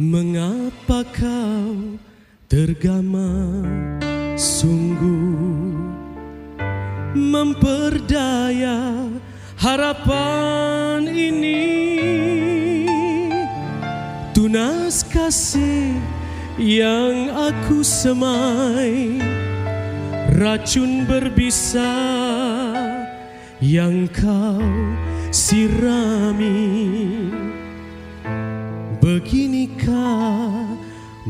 Mengapa kau tergama sungguh memperdaya harapan ini? Tunas kasih yang aku semai, racun berbisa yang kau sirami. Beginikah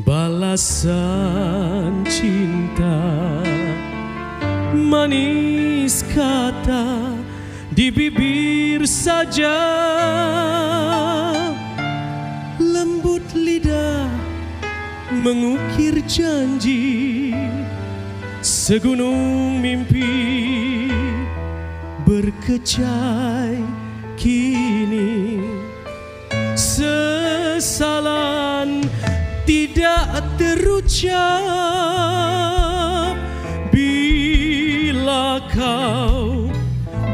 balasan cinta? Manis kata di bibir saja, lembut lidah mengukir janji, segunung mimpi berkecai kini. Sesalan tidak terucap bila kau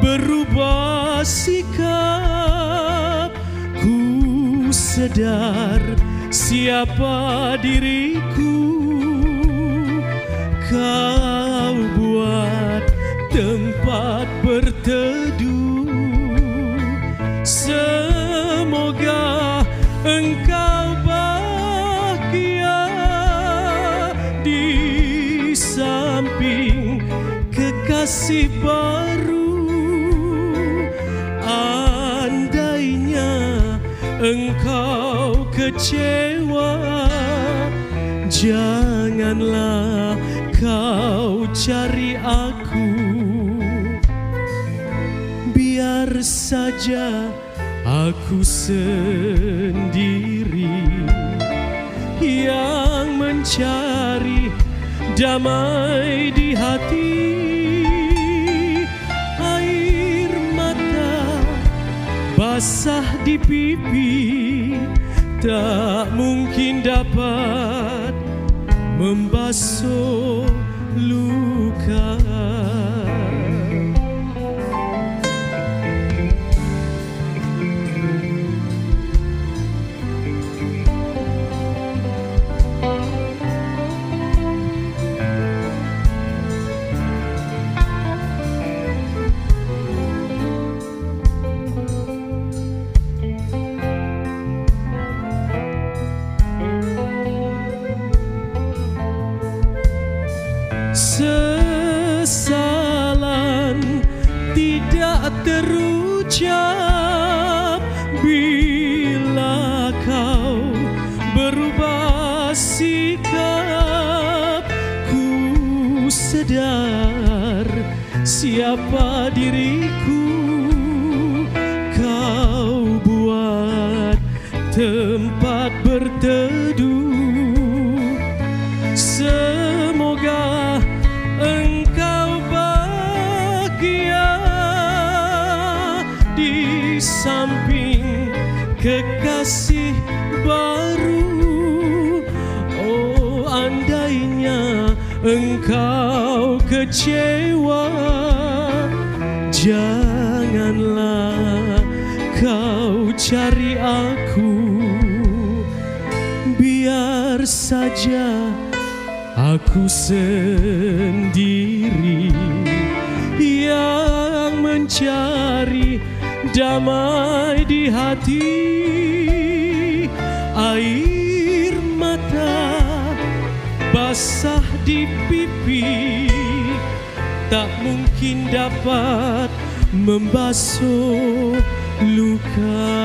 berubah sikap. Ku sadar siapa diriku, kau buat tempat berteduh. Semoga engkau bahagia di samping kekasih baru. Andainya engkau kecewa, janganlah kau cari aku. Biar saja aku sendiri yang mencari damai di hati. Air mata basah di pipi tak mungkin dapat membasuh luka. Sesalan tidak terucap bila kau berubah sikap. Ku sadar siapa diriku, kau buat tempat berteduh. Semoga engkau bahagia di samping kekasih baru. Oh, andainya engkau kecewa, janganlah kau cari aku. Biar saja aku sendiri yang mencari damai di hati. Air mata basah di pipi tak mungkin dapat membasuh luka.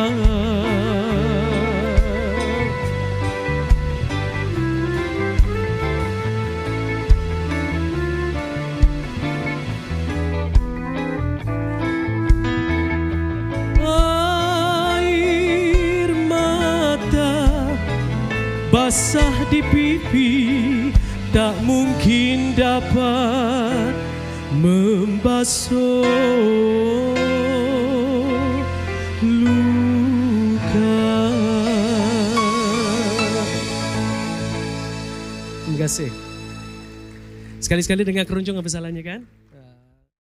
Basah di pipi tak mungkin dapat membasuh luka. Terima kasih. Sekali-sekali dengan keroncong apa salahnya kan?